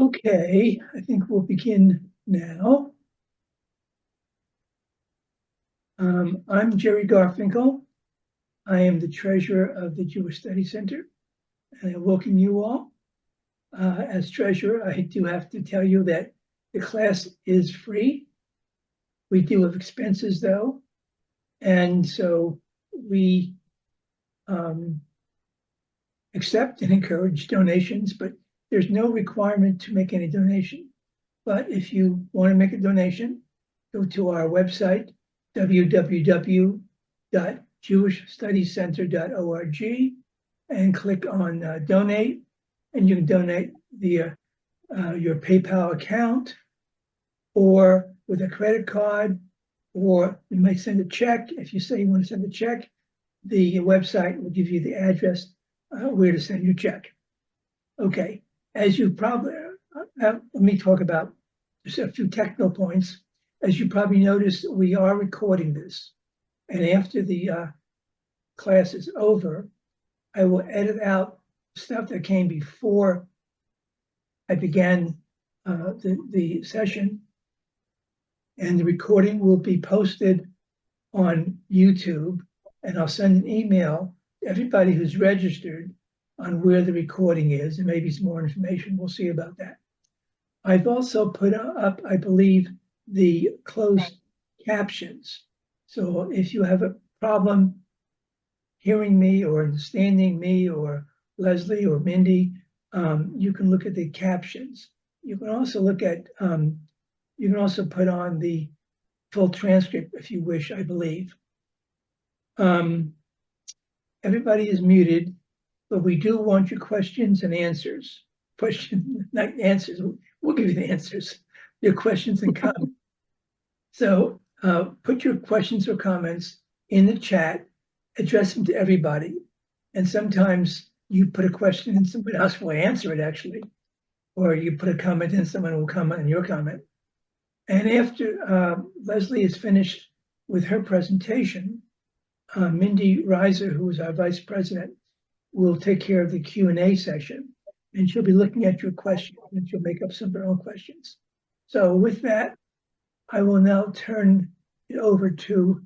Okay, I think we'll begin now. I'm Jerry Garfinkel. I am the treasurer of the Jewish Study Center, and I welcome you all. As treasurer, I do have to tell you that the class is free. We do have expenses though, and so we accept and encourage donations, but there's no requirement to make any donation. But if you want to make a donation, go to our website, www.jewishstudycenter.org, and click on donate, and you can donate via your PayPal account or with a credit card, or you might send a check. If you say you want to send a check, the website will give you the address where to send your check. Okay, as you probably, let me talk about just a few technical points. As you probably noticed, we are recording this. And after the class is over, I will edit out stuff that came before I began the session. And the recording will be posted on YouTube. And I'll send an email to everybody who's registered on where the recording is, and maybe some more information. We'll see about that. I've also put up, I believe, the closed captions. So if you have a problem hearing me or understanding me or Lesley or Mindy, you can look at the captions. You can also look at, you can also put on the full transcript if you wish, I believe. Everybody is muted, but we do want your questions and answers. Questions, not answers. We'll give you the answers. Your questions and comments. So put your questions or comments in the chat, address them to everybody. And sometimes you put a question and someone else will answer it actually. Or you put a comment and someone will comment on your comment. And after Lesley is finished with her presentation, Mindy Reiser, who is our vice president, will take care of the Q&A session. And she'll be looking at your questions and she'll make up some of her own questions. So with that, I will now turn it over to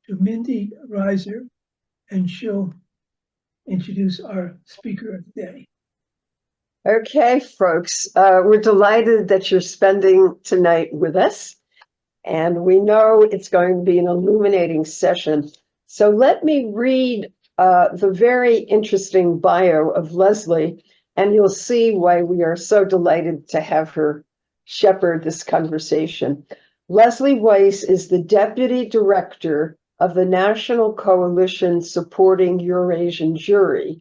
Mindy Reiser, and she'll introduce our speaker of the day. Okay, folks, we're delighted that you're spending tonight with us, and we know it's going to be an illuminating session. So let me read the very interesting bio of Lesley, and you'll see why we are so delighted to have her shepherd this conversation. Lesley Weiss is the Deputy Director of the National Coalition Supporting Eurasian Jewry.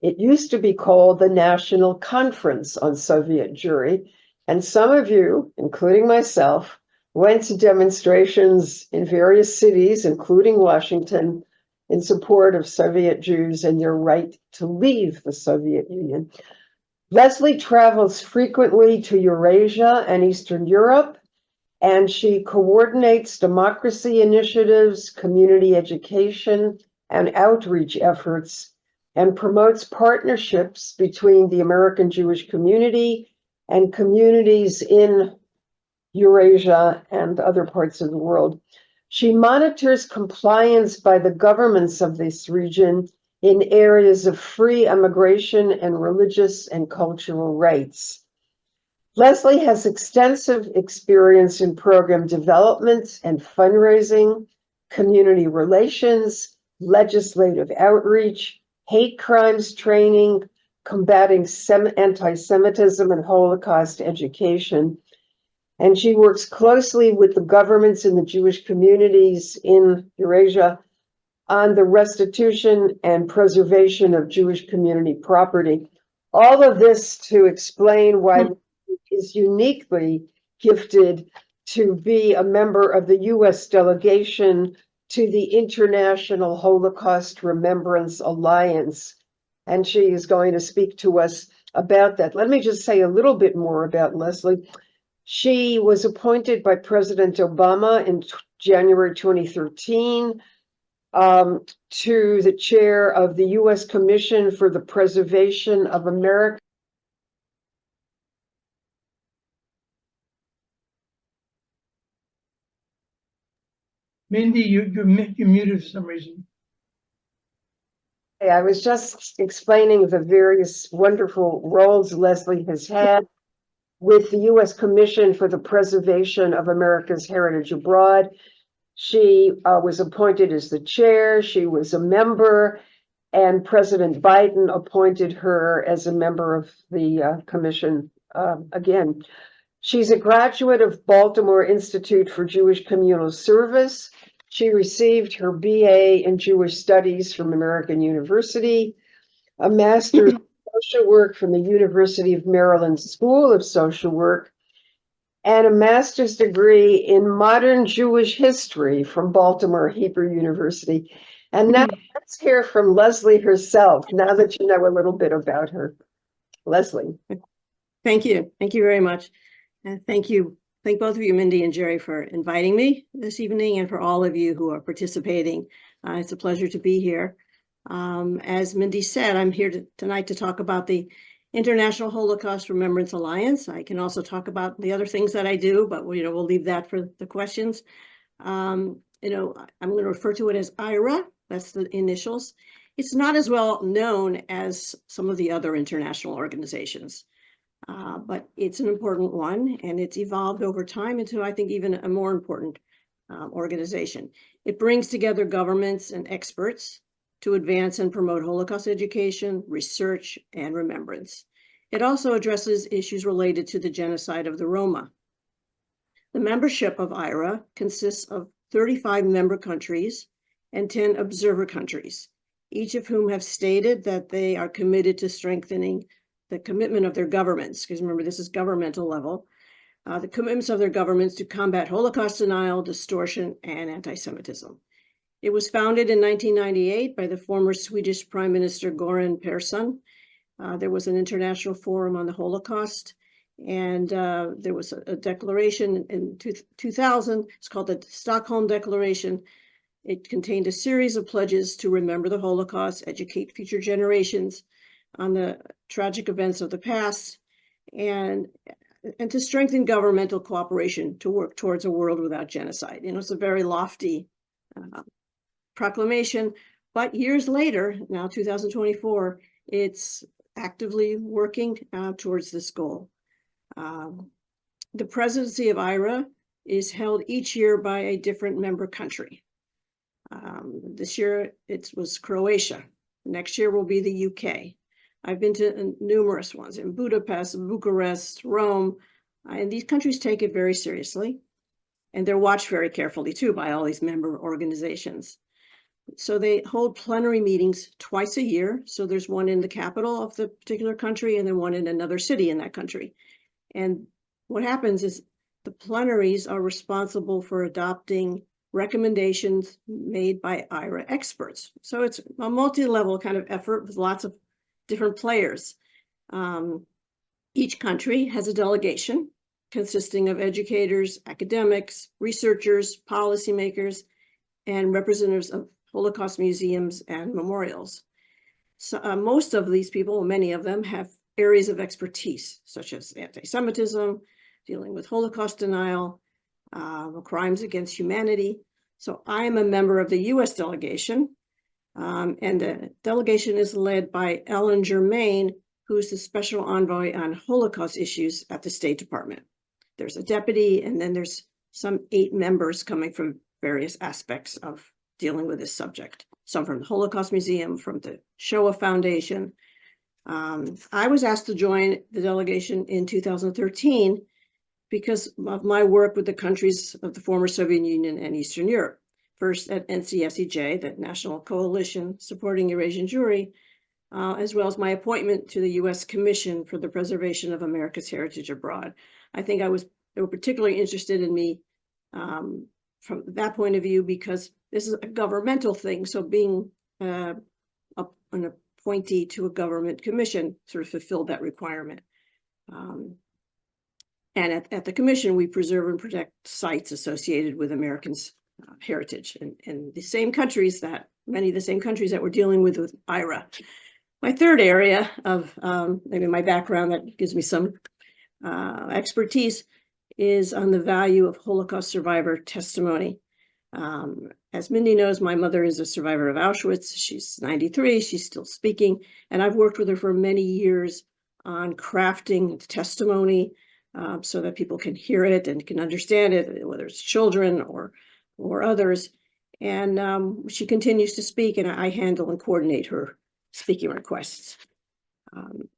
It used to be called the National Conference on Soviet Jewry, and some of you, including myself, went to demonstrations in various cities, including Washington, in support of Soviet Jews and their right to leave the Soviet Union. Lesley travels frequently to Eurasia and Eastern Europe, and she coordinates democracy initiatives, community education, and outreach efforts, and promotes partnerships between the American Jewish community and communities in Eurasia and other parts of the world. She monitors compliance by the governments of this region in areas of free immigration and religious and cultural rights. Lesley has extensive experience in program development and fundraising, community relations, legislative outreach, hate crimes training, combating anti-Semitism and Holocaust education. And she works closely with the governments and the Jewish communities in Eurasia on the restitution and preservation of Jewish community property. All of this to explain why is uniquely gifted to be a member of the U.S. delegation to the International Holocaust Remembrance Alliance. And she is going to speak to us about that. Let me just say a little bit more about Lesley. She was appointed by President Obama in January 2013 to the chair of the U.S. Commission for the Preservation of American Mindy, you're muted for some reason. Hey, I was just explaining the various wonderful roles Lesley has had with the U.S. Commission for the Preservation of America's Heritage Abroad. She was appointed as the chair. She was a member, and President Biden appointed her as a member of the commission again. She's a graduate of Baltimore Institute for Jewish Communal Service. She received her BA in Jewish Studies from American University, a Master's in Social Work from the University of Maryland School of Social Work, and a master's degree in modern Jewish history from Baltimore Hebrew University. And now let's hear from Lesley herself, now that you know a little bit about her. Lesley. Thank you. Thank you very much. And thank you. Thank both of you, Mindy and Jerry, for inviting me this evening, and for all of you who are participating. It's a pleasure to be here. As Mindy said, I'm here tonight to talk about the International Holocaust Remembrance Alliance. I can also talk about the other things that I do, but we'll leave that for the questions. I'm going to refer to it as IHRA. That's the initials. It's not as well known as some of the other international organizations, but it's an important one, and it's evolved over time into, I think, even a more important organization. It brings together governments and experts to advance and promote Holocaust education, research, and remembrance. It also addresses issues related to the genocide of the Roma. The membership of IHRA consists of 35 member countries and 10 observer countries, each of whom have stated that they are committed to strengthening the commitment of their governments, because remember, this is governmental level, the commitments of their governments to combat Holocaust denial, distortion, and anti-Semitism. It was founded in 1998 by the former Swedish Prime Minister Göran Persson. There was an international forum on the Holocaust, and there was a declaration in 2000. It's called the Stockholm Declaration. It contained a series of pledges to remember the Holocaust, educate future generations on the tragic events of the past, and to strengthen governmental cooperation to work towards a world without genocide. It's a very lofty proclamation, but years later, now 2024, it's actively working towards this goal. The presidency of IHRA is held each year by a different member country. This year it was Croatia. Next year will be the UK. I've been to numerous ones in Budapest, Bucharest, Rome, and these countries take it very seriously, and they're watched very carefully too by all these member organizations. So they hold plenary meetings twice a year. So there's one in the capital of the particular country and then one in another city in that country. And what happens is the plenaries are responsible for adopting recommendations made by IHRA experts. So it's a multi-level kind of effort with lots of different players. Each country has a delegation consisting of educators, academics, researchers, policymakers, and representatives of Holocaust museums and memorials. So most of these people, many of them, have areas of expertise, such as anti-Semitism, dealing with Holocaust denial, crimes against humanity. So I am a member of the US delegation, and the delegation is led by Ellen Germain, who's the special envoy on Holocaust issues at the State Department. There's a deputy, and then there's some 8 members coming from various aspects of dealing with this subject. Some from the Holocaust Museum, from the Shoah Foundation. I was asked to join the delegation in 2013 because of my work with the countries of the former Soviet Union and Eastern Europe. First at NCSEJ, the National Coalition Supporting Eurasian Jewry, as well as my appointment to the U.S. Commission for the Preservation of America's Heritage Abroad. I think they were particularly interested in me from that point of view, because this is a governmental thing. So being an appointee to a government commission sort of fulfilled that requirement. And at the commission, we preserve and protect sites associated with Americans' heritage in the same countries many of the same countries that we're dealing with IHRA. My third area of maybe my background that gives me some expertise is on the value of Holocaust survivor testimony. As Mindy knows, my mother is a survivor of Auschwitz. She's 93, she's still speaking, and I've worked with her for many years on crafting testimony so that people can hear it and can understand it, whether it's children or others. And she continues to speak, and I handle and coordinate her speaking requests.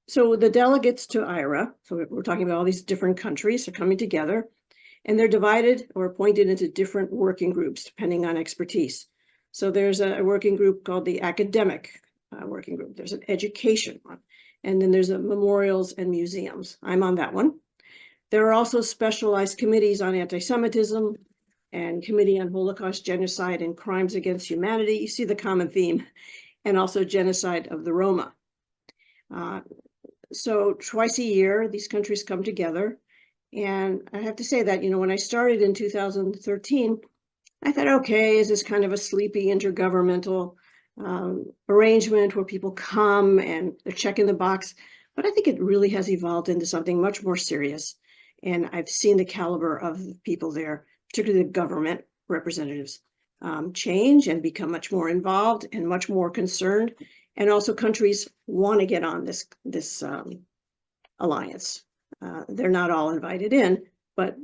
So the delegates to IHRA, so we're talking about all these different countries are coming together, and they're divided or appointed into different working groups depending on expertise. So there's a working group called the academic working group. There's an education one, and then there's a memorials and museums. I'm on that one. There are also specialized committees on anti-Semitism and committee on Holocaust, genocide, and crimes against humanity. You see the common theme, and also genocide of the Roma. So twice a year, these countries come together. And I have to say that, when I started in 2013, I thought, okay, is this kind of a sleepy intergovernmental arrangement where people come and they're checking the box? But I think it really has evolved into something much more serious. And I've seen the caliber of the people there, particularly the government representatives, change and become much more involved and much more concerned. And also countries want to get on this alliance. They're not all invited in, but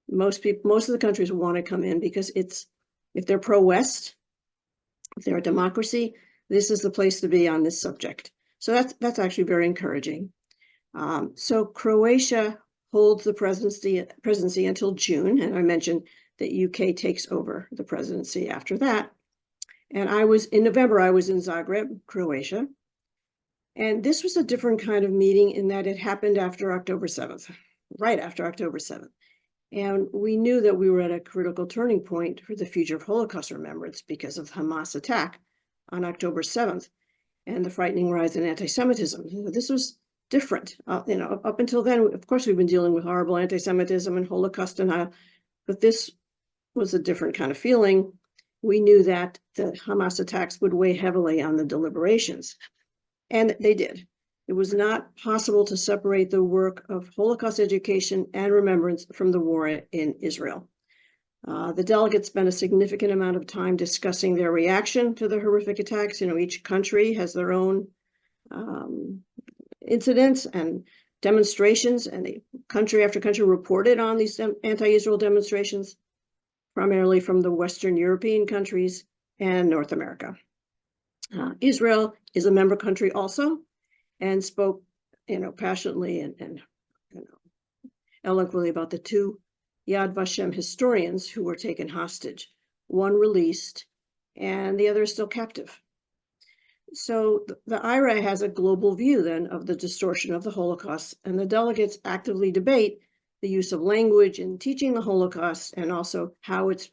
most of the countries want to come in because if they're pro-West, if they're a democracy, this is the place to be on this subject. So that's actually very encouraging. So Croatia holds the presidency until June, and I mentioned that UK takes over the presidency after that. And in November, I was in Zagreb, Croatia. And this was a different kind of meeting in that it happened after October 7th, right after October 7th. And we knew that we were at a critical turning point for the future of Holocaust remembrance because of Hamas attack on October 7th and the frightening rise in anti-Semitism. This was different. Up until then, of course, we've been dealing with horrible anti-Semitism and Holocaust denial, but this was a different kind of feeling. We knew that the Hamas attacks would weigh heavily on the deliberations. And they did. It was not possible to separate the work of Holocaust education and remembrance from the war in Israel. The delegates spent a significant amount of time discussing their reaction to the horrific attacks. Each country has their own incidents and demonstrations, and country after country reported on these anti-Israel demonstrations, primarily from the Western European countries and North America. Israel is a member country also, and spoke, passionately and eloquently about the two Yad Vashem historians who were taken hostage, one released and the other is still captive. So the IHRA has a global view then of the distortion of the Holocaust, and the delegates actively debate the use of language in teaching the Holocaust and also how it's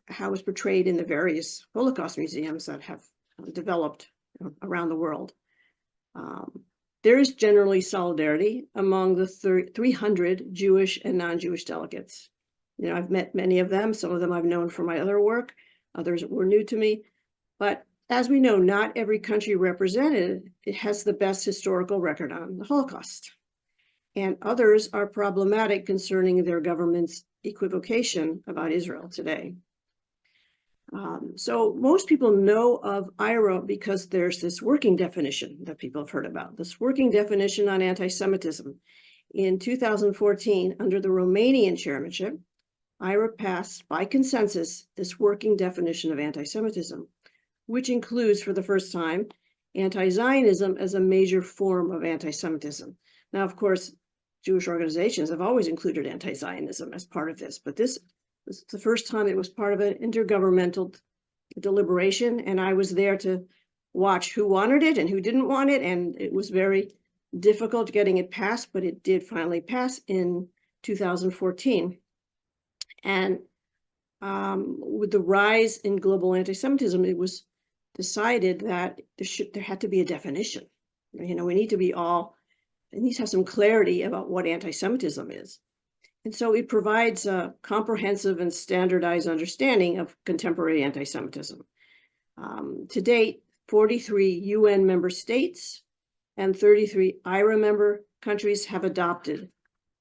portrayed in the various Holocaust museums that have developed around the world. There is generally solidarity among the 300 Jewish and non-Jewish delegates. I've met many of them. Some of them I've known from my other work. Others were new to me. But as we know, not every country represented has the best historical record on the Holocaust. And others are problematic concerning their government's equivocation about Israel today. So most people know of IHRA because there's this working definition that people have heard about, this working definition on anti-Semitism. In 2014, under the Romanian chairmanship, IHRA passed by consensus this working definition of anti-Semitism, which includes, for the first time, anti-Zionism as a major form of anti-Semitism. Now, of course, Jewish organizations have always included anti-Zionism as part of this, but this was the first time it was part of an intergovernmental deliberation, and I was there to watch who wanted it and who didn't want it, and it was very difficult getting it passed, but it did finally pass in 2014. And with the rise in global anti-Semitism, it was decided that there had to be a definition. We need to have some clarity about what anti-Semitism is. And so it provides a comprehensive and standardized understanding of contemporary anti-Semitism. To date, 43 UN member states and 33 IHRA member countries have adopted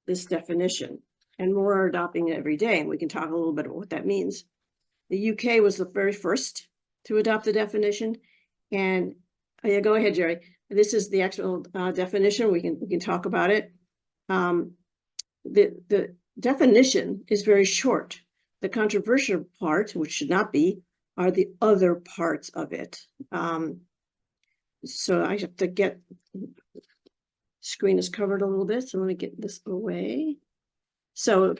this definition, and more are adopting it every day. And we can talk a little bit about what that means. The UK was the very first to adopt the definition. And yeah, go ahead, Jerry. This is the actual definition. We can talk about it. The definition is very short. The controversial part, which should not be, are the other parts of it. So I have to get, screen is covered a little bit, so let me get this away. So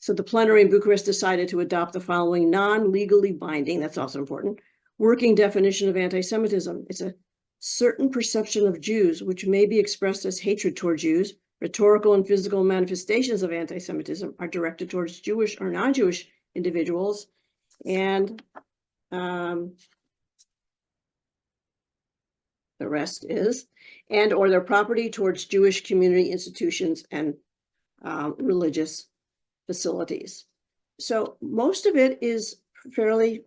the plenary in Bucharest decided to adopt the following non-legally binding, that's also important, working definition of anti-Semitism. It's a certain perception of Jews, which may be expressed as hatred toward Jews. Rhetorical and physical manifestations of anti-Semitism are directed towards Jewish or non-Jewish individuals, and the rest is, and or their property towards Jewish community institutions and religious facilities. So most of it is fairly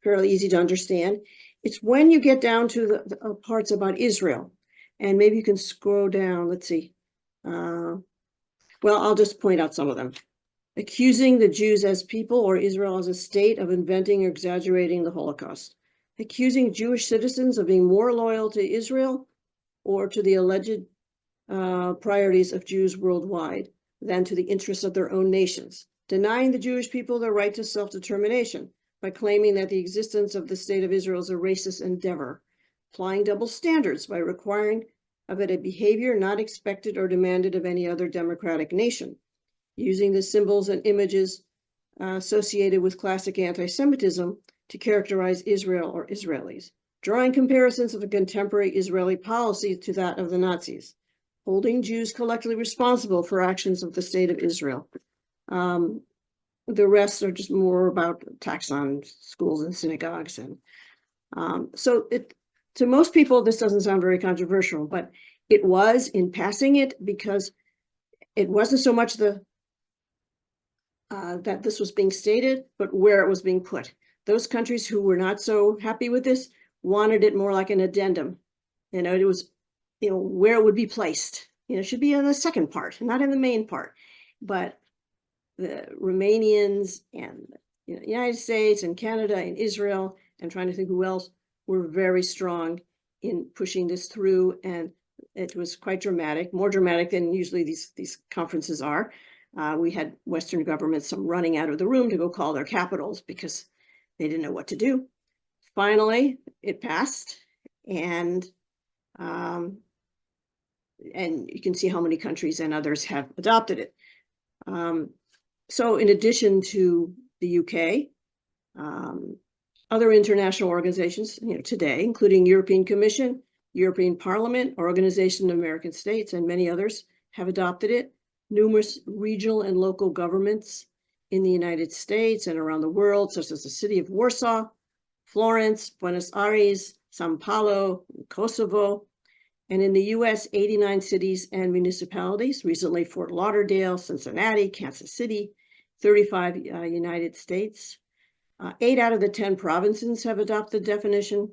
fairly easy to understand. It's when you get down to the parts about Israel, and maybe you can scroll down. Let's see. Well, I'll just point out some of them. Accusing the Jews as people or Israel as a state of inventing or exaggerating the Holocaust. Accusing Jewish citizens of being more loyal to Israel or to the alleged priorities of Jews worldwide than to the interests of their own nations. Denying the Jewish people their right to self-determination by claiming that the existence of the state of Israel is a racist endeavor. Applying double standards by requiring of it a behavior not expected or demanded of any other democratic nation. Using the symbols and images associated with classic anti-Semitism to characterize Israel or Israelis. Drawing comparisons of a contemporary Israeli policy to that of the Nazis. Holding Jews collectively responsible for actions of the state of Israel. The rest are just more about attacks on schools and synagogues. And so to most people, this doesn't sound very controversial, but it was in passing it because it wasn't so much that this was being stated, but where it was being put. Those countries who were not so happy with this wanted it more like an addendum. It was, where it would be placed. It should be in the second part, not in the main part. But the Romanians and the United States and Canada and Israel, and trying to think who else, were very strong in pushing this through, and it was quite dramatic, more dramatic than usually these conferences are. We had Western governments, some running out of the room to go call their capitals because they didn't know what to do. Finally, it passed, and you can see how many countries and others have adopted it. So in addition to the UK, other international organizations today, including European Commission, European Parliament, Organization of American States, and many others have adopted it. Numerous regional and local governments in the United States and around the world, such as the city of Warsaw, Florence, Buenos Aires, Sao Paulo, Kosovo, and in the US, 89 cities and municipalities, recently Fort Lauderdale, Cincinnati, Kansas City, 35 United States. 8 out of the 10 provinces have adopted the definition,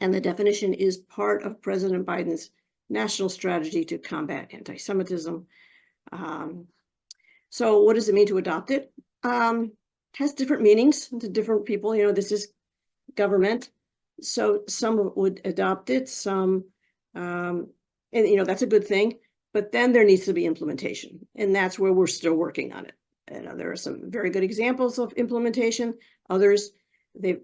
and the definition is part of President Biden's national strategy to combat anti-Semitism. So what does it mean to adopt it? Has different meanings to different people. This is government. So some would adopt it, some, and that's a good thing, but then there needs to be implementation. And that's where we're still working on it. There are some very good examples of implementation. Others, they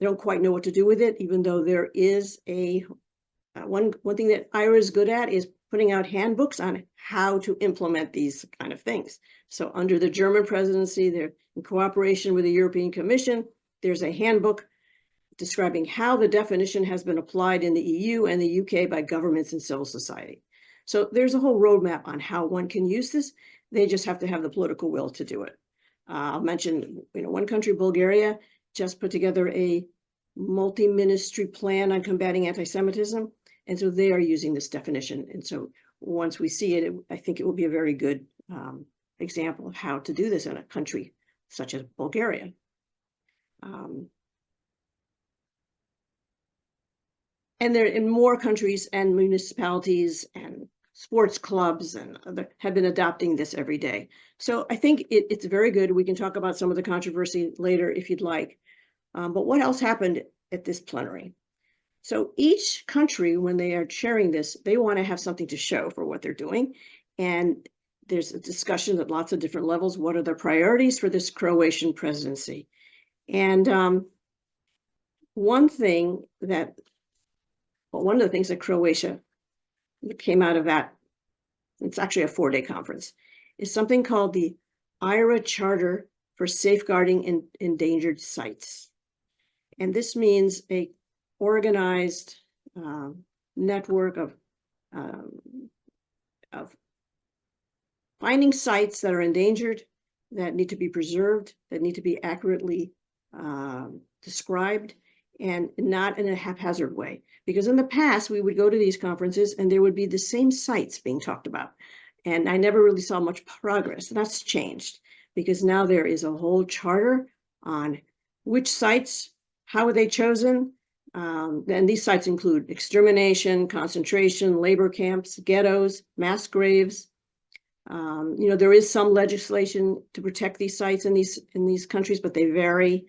don't quite know what to do with it, even though there is one thing that IHRA is good at is putting out handbooks on how to implement these kind of things. So under the German presidency, they're in cooperation with the European Commission, there's a handbook describing how the definition has been applied in the EU and the UK by governments and civil society. So there's a whole roadmap on how one can use this. They just have to have the political will to do it. I'll mention, one country, Bulgaria, just put together a multi-ministry plan on combating anti-Semitism. And so they are using this definition. And so once we see it, I think it will be a very good example of how to do this in a country such as Bulgaria. And they're in more countries and municipalities and sports clubs and other have been adopting this every day. So I think it's very good. We can talk about some of the controversy later if you'd like. But what else happened at this plenary? So each country, when they are sharing this, they want to have something to show for what they're doing. And there's a discussion at lots of different levels. What are the priorities for this Croatian presidency? And one of the things that Croatia came out of that, it's actually a 4-day conference, is something called the IHRA Charter for Safeguarding Endangered Sites. And this means a organized network of finding sites that are endangered, that need to be preserved, that need to be accurately described, and not in a haphazard way. Because in the past, we would go to these conferences and there would be the same sites being talked about. And I never really saw much progress. That's changed because now there is a whole charter on which sites, how are they chosen? And these sites include extermination, concentration, labor camps, ghettos, mass graves. There is some legislation to protect these sites in these countries, but they vary.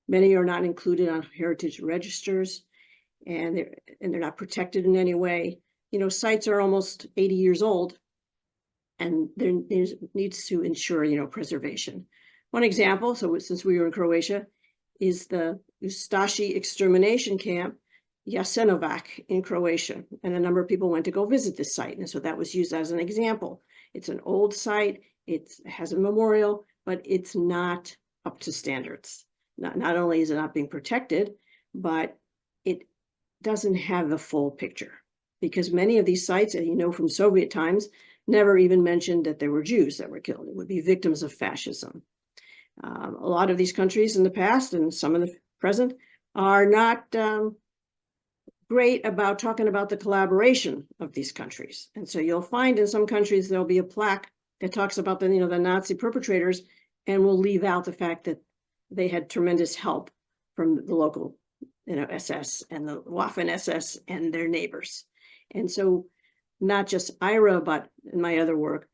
Many are not included on heritage registers, and they're not protected in any way. Sites are almost 80 years old, and there needs to ensure, preservation. One example, so since we were in Croatia, is the Ustashi extermination camp, Jasenovac in Croatia. And a number of people went to go visit this site. And so that was used as an example. It's an old site, it has a memorial, but it's not up to standards. Not only is it not being protected, but it doesn't have the full picture. Because many of these sites, as you know from Soviet times, never even mentioned that there were Jews that were killed. It would be victims of fascism. A lot of these countries in the past and some of the present are not great about talking about the collaboration of these countries. And so you'll find in some countries there'll be a plaque that talks about the Nazi perpetrators and will leave out the fact that they had tremendous help from the local SS and the Waffen-SS and their neighbors. And so not just IHRA, but in my other work,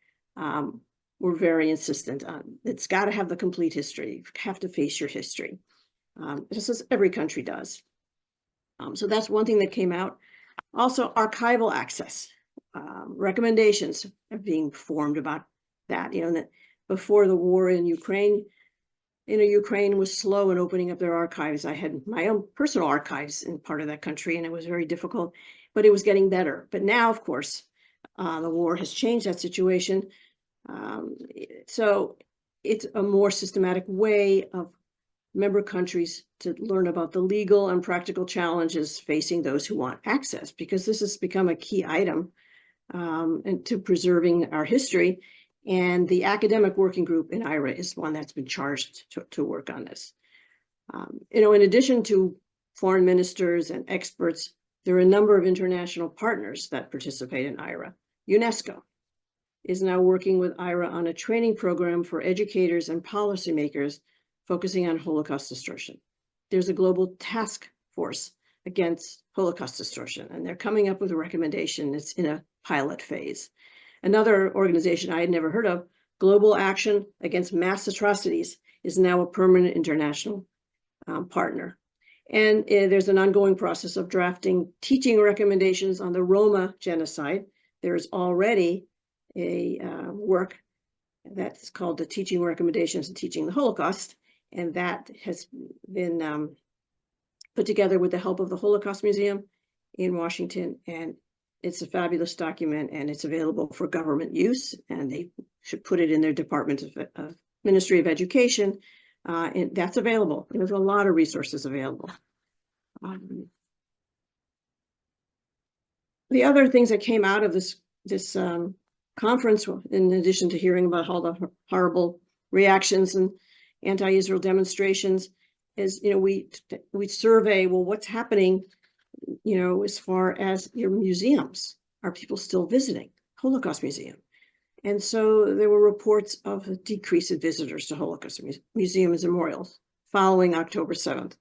we're very insistent on it's got to have the complete history. You have to face your history, just as every country does. So that's one thing that came out. Also, archival access. Recommendations are being formed about that. That before the war in Ukraine, Ukraine was slow in opening up their archives. I had my own personal archives in part of that country, and it was very difficult, but it was getting better. But now, of course, the war has changed that situation. So it's a more systematic way of member countries to learn about the legal and practical challenges facing those who want access, because this has become a key item to preserving our history. And the academic working group in IHRA is one that's been charged to work on this. In addition to foreign ministers and experts, there are a number of international partners that participate in IHRA. UNESCO is now working with IHRA on a training program for educators and policymakers focusing on Holocaust distortion. There's a global task force against Holocaust distortion, and they're coming up with a recommendation. It's in a pilot phase. Another organization I had never heard of, Global Action Against Mass Atrocities, is now a permanent international partner. And there's an ongoing process of drafting teaching recommendations on the Roma genocide. There's already a work that's called the Teaching Recommendations and Teaching the Holocaust, and that has been put together with the help of the Holocaust Museum in Washington, and it's a fabulous document, and it's available for government use, and they should put it in their Department of Ministry of Education, and that's available. There's a lot of resources available. The other things that came out of this conference, in addition to hearing about all the horrible reactions and anti-Israel demonstrations, is we survey, well, what's happening as far as your museums. Are people still visiting Holocaust Museum? And so there were reports of a decrease in visitors to Holocaust museums and memorials following October 7th.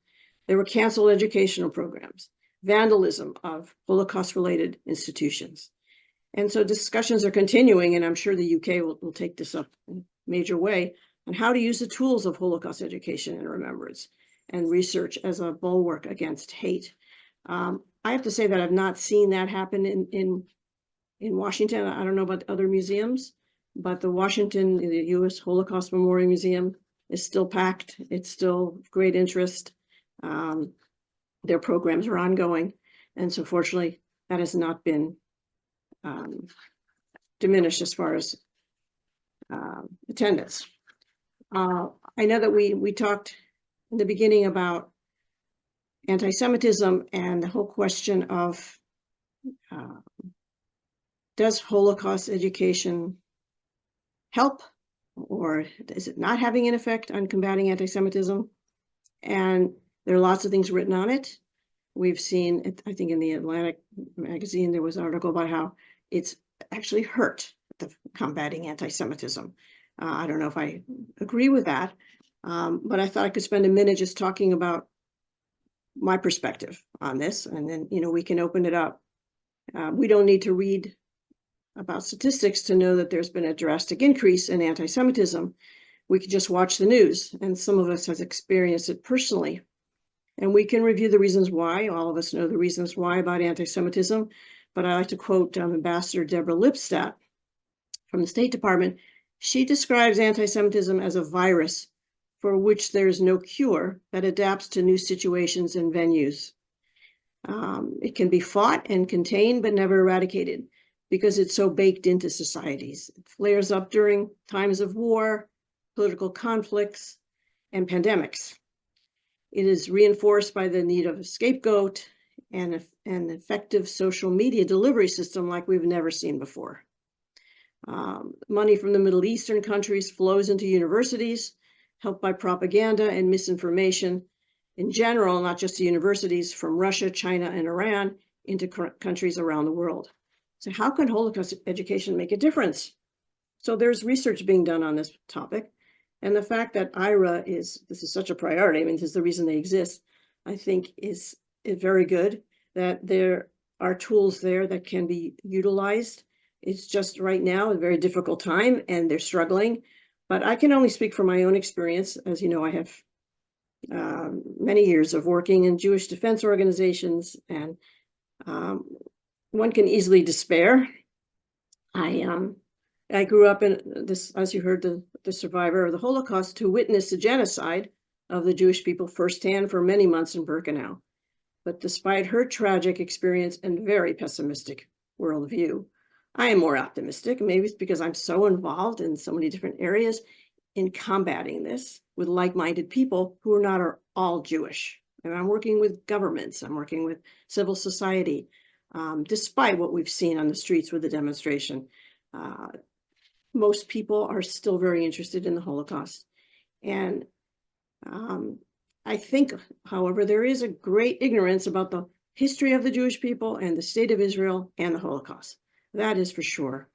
There were canceled educational programs, vandalism of Holocaust-related institutions. And so discussions are continuing, and I'm sure the UK will take this up in a major way, on how to use the tools of Holocaust education and remembrance and research as a bulwark against hate. I have to say that I've not seen that happen in Washington. I don't know about other museums, but the U.S. Holocaust Memorial Museum is still packed. It's still of great interest. Their programs are ongoing. And so fortunately, that has not been diminished as far as attendance. I know that we talked in the beginning about anti-Semitism and the whole question of does Holocaust education help, or is it not having an effect on combating anti-Semitism? And there are lots of things written on it. We've seen, I think in the Atlantic magazine, there was an article about how it's actually hurt the combating anti-Semitism. I don't know if I agree with that, but I thought I could spend a minute just talking about my perspective on this, and then, we can open it up. We don't need to read about statistics to know that there's been a drastic increase in anti-Semitism. We could just watch the news, and some of us has experienced it personally. And we can review the reasons why. All of us know the reasons why about anti-Semitism, but I like to quote Ambassador Deborah Lipstadt from the State Department. She describes anti-Semitism as a virus for which there is no cure that adapts to new situations and venues. It can be fought and contained, but never eradicated because it's so baked into societies. It flares up during times of war, political conflicts, and pandemics. It is reinforced by the need of a scapegoat and an effective social media delivery system like we've never seen before. Money from the Middle Eastern countries flows into universities, helped by propaganda and misinformation in general, not just the universities, from Russia, China, and Iran into countries around the world. So how can Holocaust education make a difference? So there's research being done on this topic. And the fact that IHRA this is such a priority, this is the reason they exist, I think is very good, that there are tools there that can be utilized. It's just right now a very difficult time and they're struggling, but I can only speak from my own experience. As you know, I have many years of working in Jewish defense organizations, and one can easily despair. I grew up in this, as you heard, the survivor of the Holocaust, who witnessed the genocide of the Jewish people firsthand for many months in Birkenau. But despite her tragic experience and very pessimistic worldview, I am more optimistic. Maybe it's because I'm so involved in so many different areas in combating this with like-minded people who are not all Jewish. And I'm working with governments, I'm working with civil society, despite what we've seen on the streets with the demonstration. Most people are still very interested in the Holocaust. And I think, however, there is a great ignorance about the history of the Jewish people and the state of Israel and the Holocaust. That is for sure.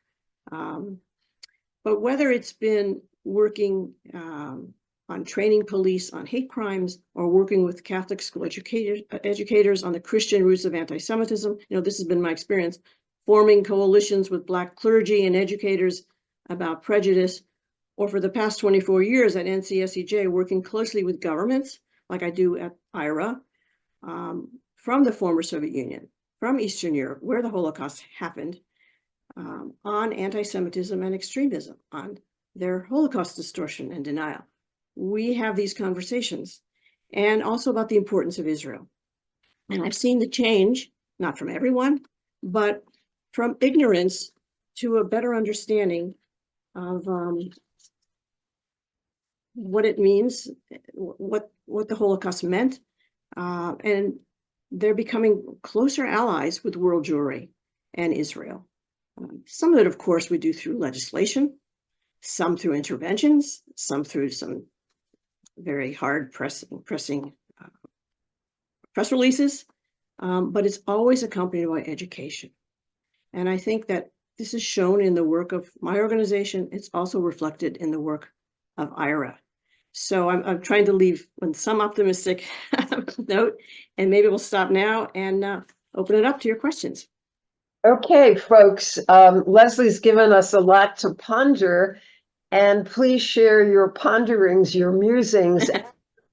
But whether it's been working on training police on hate crimes or working with Catholic school educators on the Christian roots of anti-Semitism, this has been my experience, forming coalitions with Black clergy and educators about prejudice, or for the past 24 years at NCSEJ, working closely with governments, like I do at IHRA, from the former Soviet Union, from Eastern Europe, where the Holocaust happened, on anti-Semitism and extremism, on their Holocaust distortion and denial. We have these conversations, and also about the importance of Israel. And I've seen the change, not from everyone, but from ignorance to a better understanding of what it means, what the Holocaust meant, and they're becoming closer allies with world Jewry and Israel. Some of it, of course, we do through legislation, some through interventions, some through some very hard pressing press releases, but it's always accompanied by education. And I think that this is shown in the work of my organization. It's also reflected in the work of IHRA. So I'm trying to leave on some optimistic note, and maybe we'll stop now and open it up to your questions. Okay, folks, Leslie's given us a lot to ponder, and please share your ponderings, your musings, and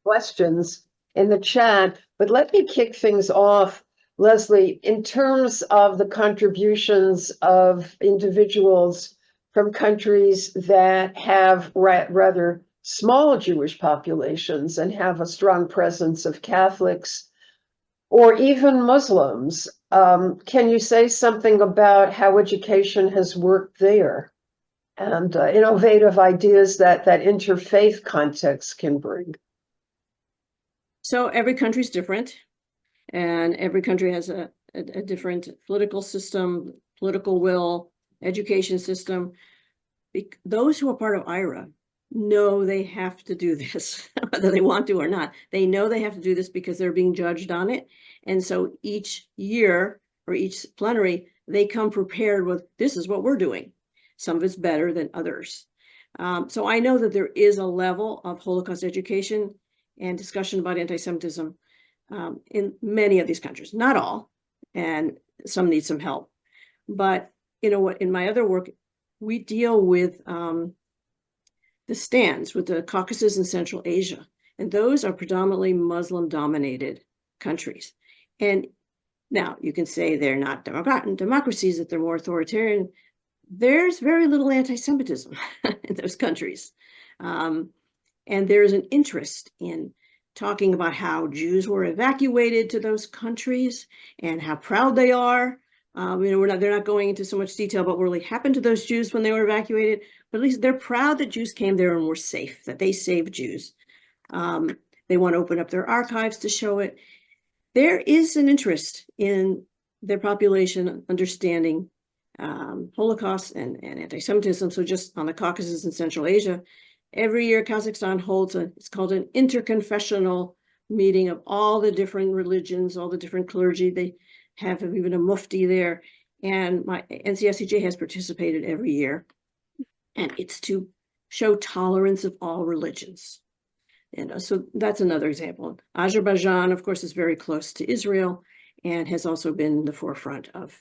questions in the chat. But let me kick things off, Lesley, in terms of the contributions of individuals from countries that have rather small Jewish populations and have a strong presence of Catholics or even Muslims. Can you say something about how education has worked there and innovative ideas that interfaith context can bring? So every country's different, and every country has a different political system, political will, education system. Those who are part of IHRA know they have to do this, whether they want to or not. They know they have to do this because they're being judged on it. And so each year or each plenary, they come prepared with, this is what we're doing. Some of it's better than others. So I know that there is a level of Holocaust education and discussion about anti-Semitism in many of these countries, not all, and some need some help. But you know what, in my other work, we deal with the stands with the Caucasus and Central Asia, and those are predominantly Muslim-dominated countries. And now you can say they're not democracies, that they're more authoritarian. There's very little anti-Semitism in those countries. And there's an interest in talking about how Jews were evacuated to those countries and how proud they are. They're not going into so much detail about what really happened to those Jews when they were evacuated, but at least they're proud that Jews came there and were safe, that they saved Jews. They want to open up their archives to show it. There is an interest in their population understanding Holocaust and anti-Semitism. So just on the Caucasus and Central Asia, every year Kazakhstan holds it's called an interconfessional meeting of all the different religions, all the different clergy. They have even a mufti there, and my NCSCJ has participated every year, and it's to show tolerance of all religions. And so that's another example. Azerbaijan, of course, is very close to Israel and has also been in the forefront of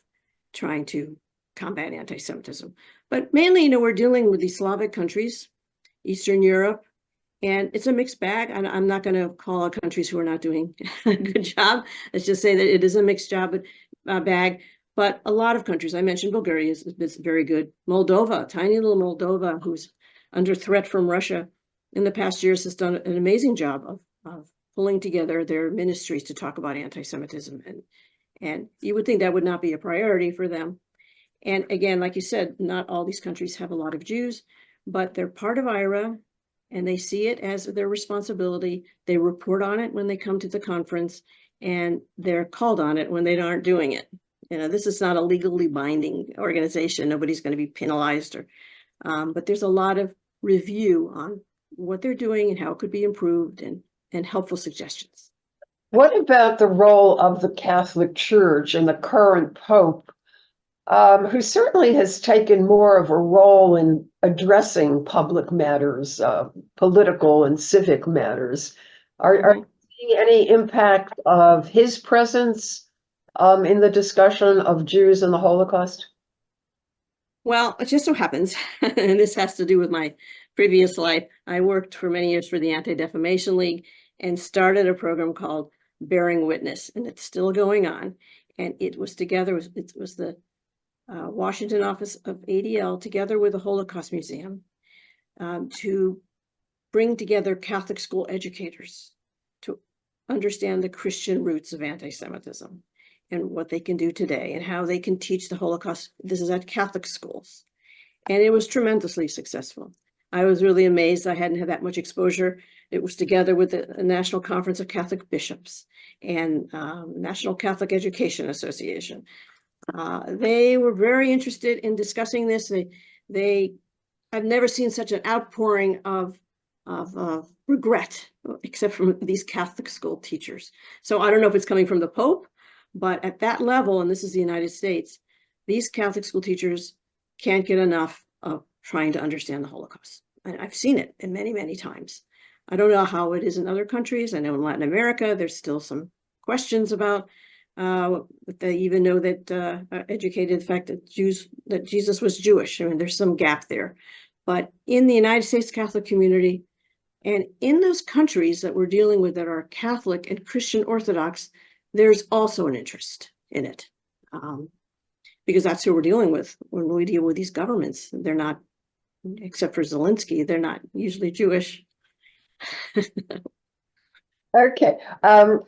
trying to combat anti-Semitism. But mainly, we're dealing with these Slavic countries, Eastern Europe, and it's a mixed bag. And I'm not going to call out countries who are not doing a good job. Let's just say that it is a mixed bag. But a lot of countries, I mentioned Bulgaria is very good. Moldova, tiny little Moldova, who's under threat from Russia, in the past years has done an amazing job of pulling together their ministries to talk about anti-Semitism. And you would think that would not be a priority for them. And again, like you said, not all these countries have a lot of Jews, but they're part of IHRA, and they see it as their responsibility. They report on it when they come to the conference, and they're called on it when they aren't doing it. This is not a legally binding organization. Nobody's going to be penalized, but there's a lot of review on what they're doing and how it could be improved, and helpful suggestions. What about the role of the Catholic Church and the current Pope, who certainly has taken more of a role in addressing public matters, political and civic matters? Are you seeing any impact of his presence in the discussion of Jews and the Holocaust? Well, it just so happens, and this has to do with my previous life, I worked for many years for the Anti-Defamation League and started a program called Bearing Witness, and it's still going on. And it was together, it was the Washington office of ADL together with the Holocaust Museum to bring together Catholic school educators to understand the Christian roots of anti-Semitism and what they can do today and how they can teach the Holocaust. This is at Catholic schools. And it was tremendously successful. I was really amazed. I hadn't had that much exposure. It was together with the National Conference of Catholic Bishops and National Catholic Education Association. They were very interested in discussing this. I've never seen such an outpouring of regret, except from these Catholic school teachers. So I don't know if it's coming from the Pope, but at that level, and this is the United States, these Catholic school teachers can't get enough of trying to understand the Holocaust. And I've seen it many, many times. I don't know how it is in other countries. I know in Latin America, there's still some questions about They even know that educated the fact that Jesus was Jewish. I mean, there's some gap there. But in the United States Catholic community, and in those countries that we're dealing with that are Catholic and Christian Orthodox, there's also an interest in it. Because that's who we're dealing with when we deal with these governments. They're not, except for Zelensky, they're not usually Jewish. Okay,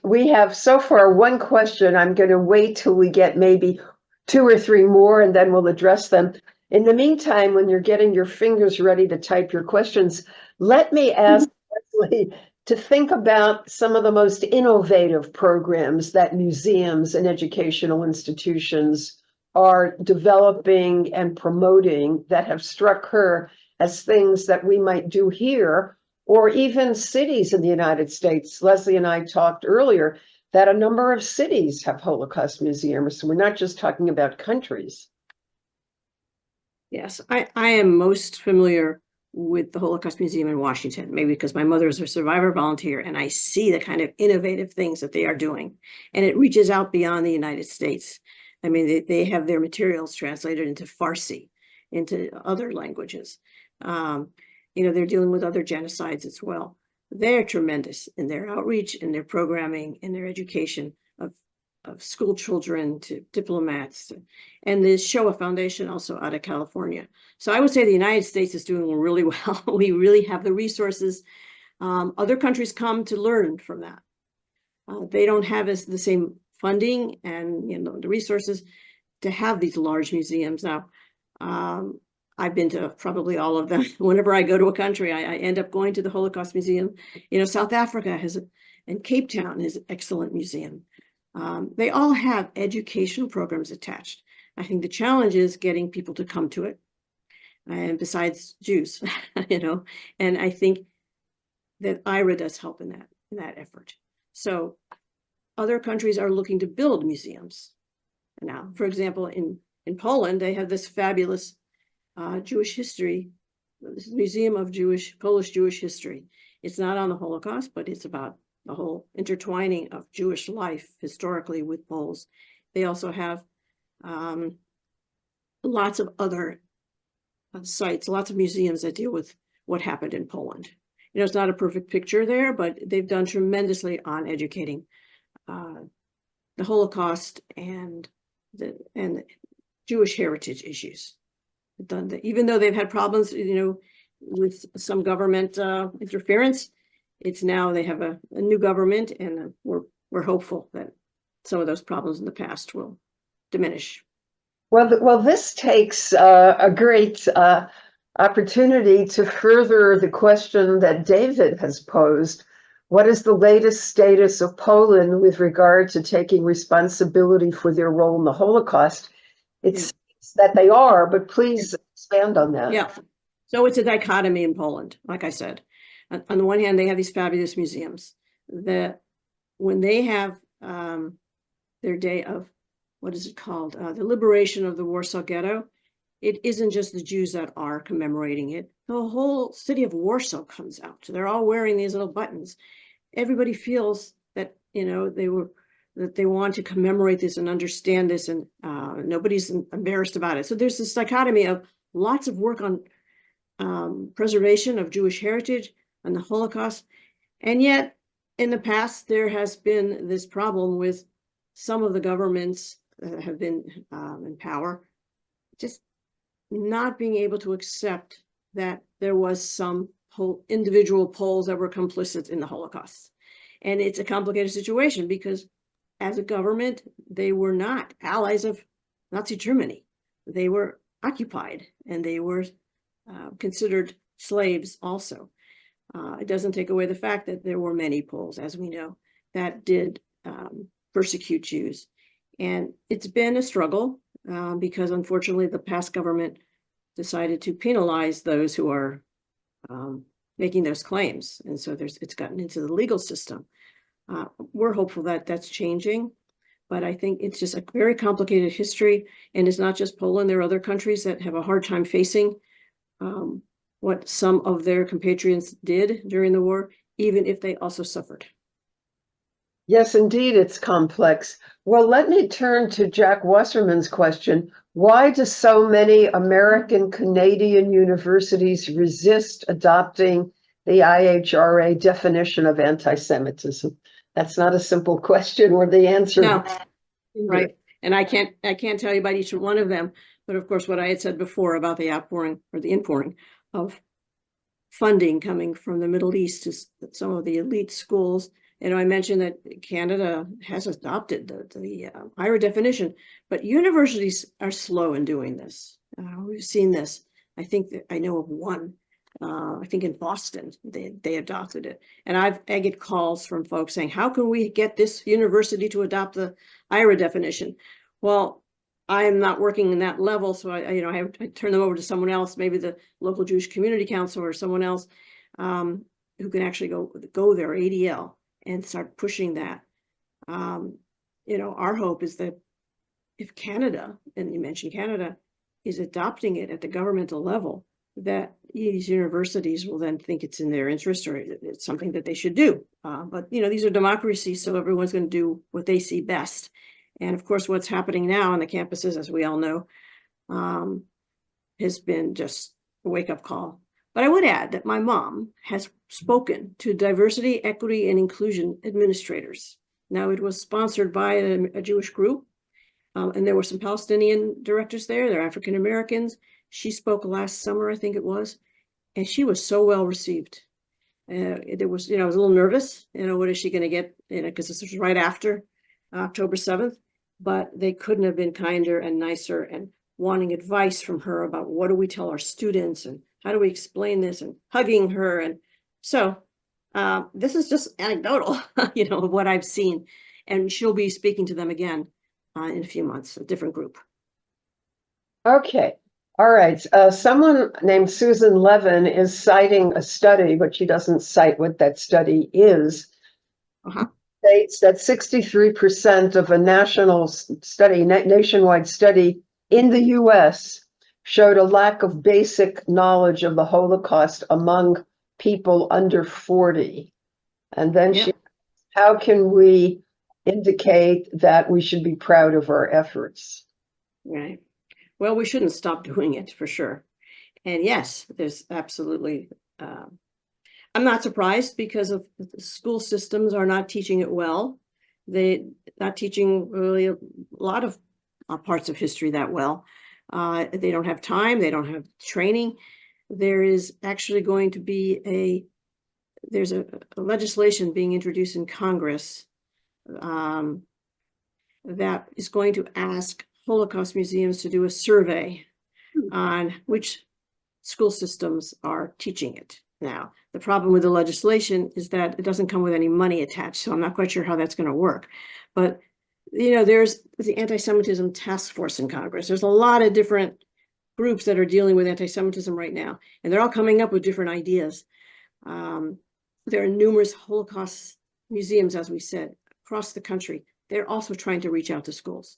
we have so far one question. I'm going to wait till we get maybe 2 or 3 more, and then we'll address them. In the meantime, when you're getting your fingers ready to type your questions, let me ask Lesley to think about some of the most innovative programs that museums and educational institutions are developing and promoting that have struck her as things that we might do here, or even cities in the United States. Lesley and I talked earlier that a number of cities have Holocaust museums, so we're not just talking about countries. Yes, I am most familiar with the Holocaust Museum in Washington, maybe because my mother is a survivor volunteer, and I see the kind of innovative things that they are doing. And it reaches out beyond the United States. I mean, they have their materials translated into Farsi, into other languages. They're dealing with other genocides as well. They're tremendous in their outreach, in their programming, in their education of school children to diplomats, and the Shoah Foundation also out of California. So I would say the United States is doing really well. We really have the resources. Other countries come to learn from that. They don't have the same funding and the resources to have these large museums. Now, I've been to probably all of them. Whenever I go to a country, I end up going to the Holocaust Museum. South Africa and Cape Town is an excellent museum. They all have educational programs attached. I think the challenge is getting people to come to it, and besides Jews, and I think that IHRA does help in that effort. So other countries are looking to build museums. Now, for example, in Poland, they have this fabulous Jewish history, this Museum of Polish Jewish History. It's not on the Holocaust, but it's about the whole intertwining of Jewish life historically with Poles. They also have lots of other sites, lots of museums that deal with what happened in Poland. It's not a perfect picture there, but they've done tremendously on educating the Holocaust and Jewish heritage issues. Done that, even though they've had problems, with some government interference. It's now they have a new government, and we're hopeful that some of those problems in the past will diminish. Well, this takes a great opportunity to further the question that David has posed. What is the latest status of Poland with regard to taking responsibility for their role in the Holocaust? It seems that they are, but please expand on that. Yeah. So it's a dichotomy in Poland, like I said. On the one hand, they have these fabulous museums that when they have their day of, what is it called? The liberation of the Warsaw Ghetto. It isn't just the Jews that are commemorating it. The whole city of Warsaw comes out. So they're all wearing these little buttons. Everybody feels that, that they want to commemorate this and understand this, and nobody's embarrassed about it. So there's this dichotomy of lots of work on preservation of Jewish heritage and the Holocaust. And yet, in the past, there has been this problem with some of the governments that have been in power, just not being able to accept that there was some individual Poles that were complicit in the Holocaust. And it's a complicated situation because as a government, they were not allies of Nazi Germany. They were occupied, and they were considered slaves also. It doesn't take away the fact that there were many Poles, as we know, that did persecute Jews. And it's been a struggle because unfortunately the past government decided to penalize those who are making those claims. And so it's gotten into the legal system. We're hopeful that that's changing, but I think it's just a very complicated history. And it's not just Poland. There are other countries that have a hard time facing what some of their compatriots did during the war, even if they also suffered. Yes, indeed, it's complex. Well, let me turn to Jack Wasserman's question. Why do so many American Canadian universities resist adopting the IHRA definition of anti-Semitism? That's not a simple question or the answer. No, right. And I can't tell you about each one of them, but of course, what I had said before about the outpouring or the inpouring of funding coming from the Middle East to some of the elite schools. And I mentioned that Canada has adopted the IHRA definition, but universities are slow in doing this. We've seen this. I think that I know of one. I think in Boston, they adopted it. And I get calls from folks saying, how can we get this university to adopt the IHRA definition? Well, I am not working in that level, so I turn them over to someone else, maybe the local Jewish Community Council or someone else who can actually go there, ADL, and start pushing that. Our hope is that if Canada, and you mentioned Canada, is adopting it at the governmental level, that these universities will then think it's in their interest or it's something that they should do. But these are democracies, so everyone's going to do what they see best. And of course, what's happening now on the campuses, as we all know, has been just a wake-up call. But I would add that my mom has spoken to diversity, equity, and inclusion administrators. Now, it was sponsored by a Jewish group, and there were some Palestinian directors there. They're African Americans. She spoke last summer, I think it was, and she was so well received. There was, I was a little nervous, what is she going to get, because this was right after October 7th. But they couldn't have been kinder and nicer and wanting advice from her about what do we tell our students and how do we explain this and hugging her. And so this is just anecdotal, of what I've seen. And she'll be speaking to them again in a few months, a different group. Okay. All right. Someone named Susan Levin is citing a study, but she doesn't cite what that study is. States that 63% of a nationwide study in the US showed a lack of basic knowledge of the Holocaust among people under 40. And then how can we indicate that we should be proud of our efforts? Right. Well, we shouldn't stop doing it for sure. And yes, there's absolutely I'm not surprised because of the school systems are not teaching it well. They're not teaching really a lot of parts of history that well. They don't have time. They don't have training. There is actually going to be there's a legislation being introduced in Congress that is going to ask Holocaust museums to do a survey on which school systems are teaching it. Now, the problem with the legislation is that it doesn't come with any money attached, so I'm not quite sure how that's going to work. But, there's the Anti-Semitism Task Force in Congress. There's a lot of different groups that are dealing with anti-Semitism right now, and they're all coming up with different ideas. There are numerous Holocaust museums, as we said, across the country. They're also trying to reach out to schools.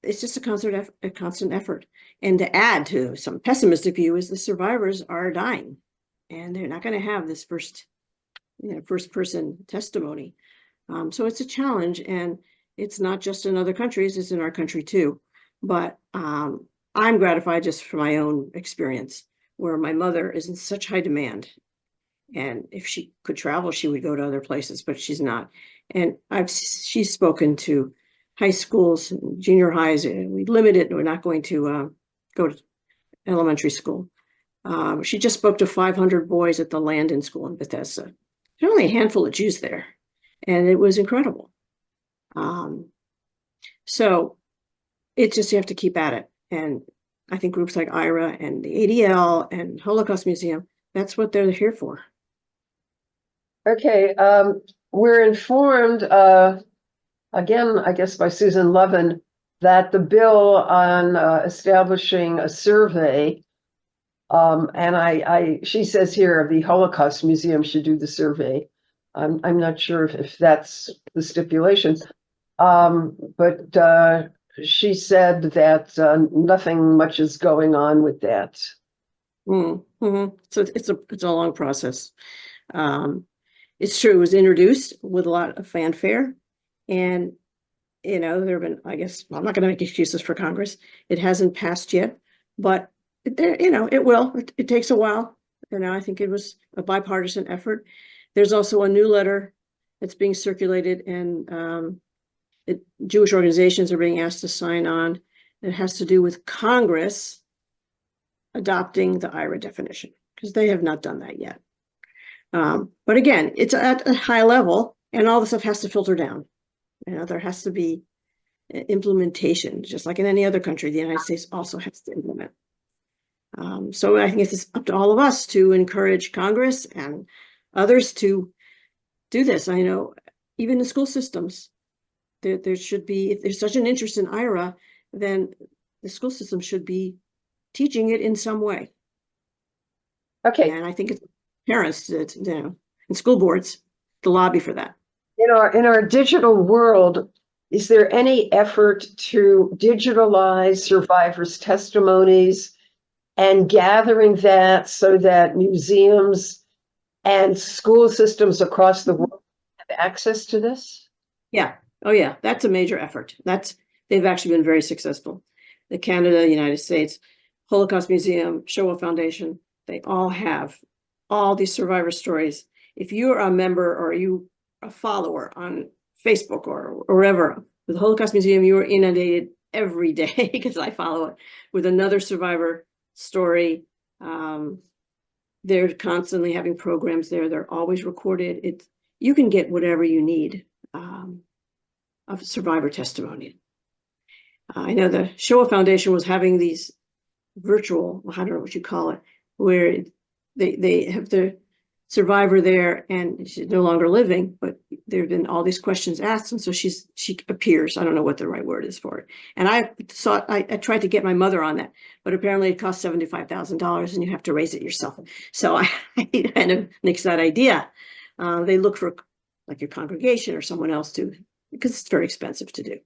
It's just a constant effort. And to add to some pessimistic view is the survivors are dying. And they're not going to have this first person testimony. So it's a challenge, and it's not just in other countries, it's in our country too. But I'm gratified just for my own experience, where my mother is in such high demand. And if she could travel, she would go to other places, but she's not. And she's spoken to high schools, junior highs, and we limit it. We're not going to go to elementary school. She just spoke to 500 boys at the Landon School in Bethesda. There's only a handful of Jews there, and it was incredible. So it's just, you have to keep at it. And I think groups like IHRA and the ADL and Holocaust Museum, that's what they're here for. Okay, we're informed, again, I guess by Susan Levin, that the bill on establishing a survey, and she says here the Holocaust Museum should do the survey. I'm not sure if that's the stipulation, but she said that nothing much is going on with that. So it's a long process. it's true, it was introduced with a lot of fanfare. And, you know, there have been, I guess, I'm not going to make excuses for Congress. It hasn't passed yet, but there, you know, it will. It takes a while. You know, I think it was a bipartisan effort. There's also a new letter that's being circulated, and Jewish organizations are being asked to sign on. It has to do with Congress adopting the IHRA definition, because they have not done that yet. But again, it's at a high level, and all the stuff has to filter down. You know, there has to be implementation, just like in any other country. The United States also has to implement. So I think it's up to all of us to encourage Congress and others to do this. I know even in school systems, there should be, if there's such an interest in IHRA, then the school system should be teaching it in some way. Okay. And I think it's parents that, you know, and school boards to lobby for that. In our digital world, is there any effort to digitalize survivors' testimonies and gathering that so that museums and school systems across the world have access to this? Yeah. Oh, yeah. That's a major effort. They've actually been very successful. The Canada, United States, Holocaust Museum, Shoah Foundation, they all have all these survivor stories. If you're a member or you a follower on Facebook or wherever with the Holocaust Museum, you are inundated every day, because I follow it, with another survivor story. They're constantly having programs there. They're always recorded. You can get whatever you need of survivor testimony. I know the Shoah Foundation was having these virtual, I don't know what you call it, where they have the survivor there, and she's no longer living, but there have been all these questions asked, and so she appears. I don't know what the right word is for it. And I tried to get my mother on that, but apparently it costs $75,000 and you have to raise it yourself. So I kind of nixed that idea. They look for like your congregation or someone else to, because it's very expensive to do.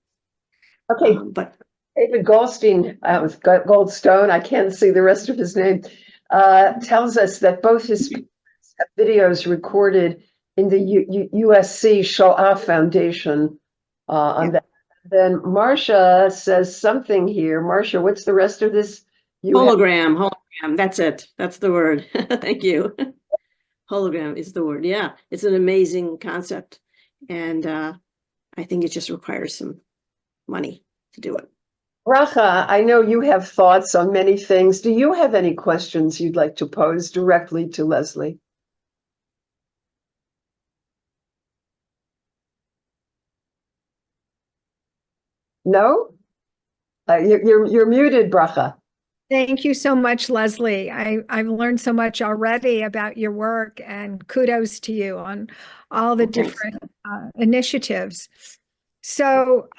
Okay, But David Goldstein, Goldstone, I can't see the rest of his name, tells us that both his parents have videos recorded in the USC Shoah Foundation on that. Then Marcia says something here. Marcia, what's the rest of this? hologram, that's it. That's the word. Thank you. Hologram is the word. Yeah, it's an amazing concept. And I think it just requires some money to do it. Bracha, I know you have thoughts on many things. Do you have any questions you'd like to pose directly to Lesley? No? You're muted, Bracha. Thank you so much, Lesley. I've learned so much already about your work, and kudos to you on all the different initiatives. So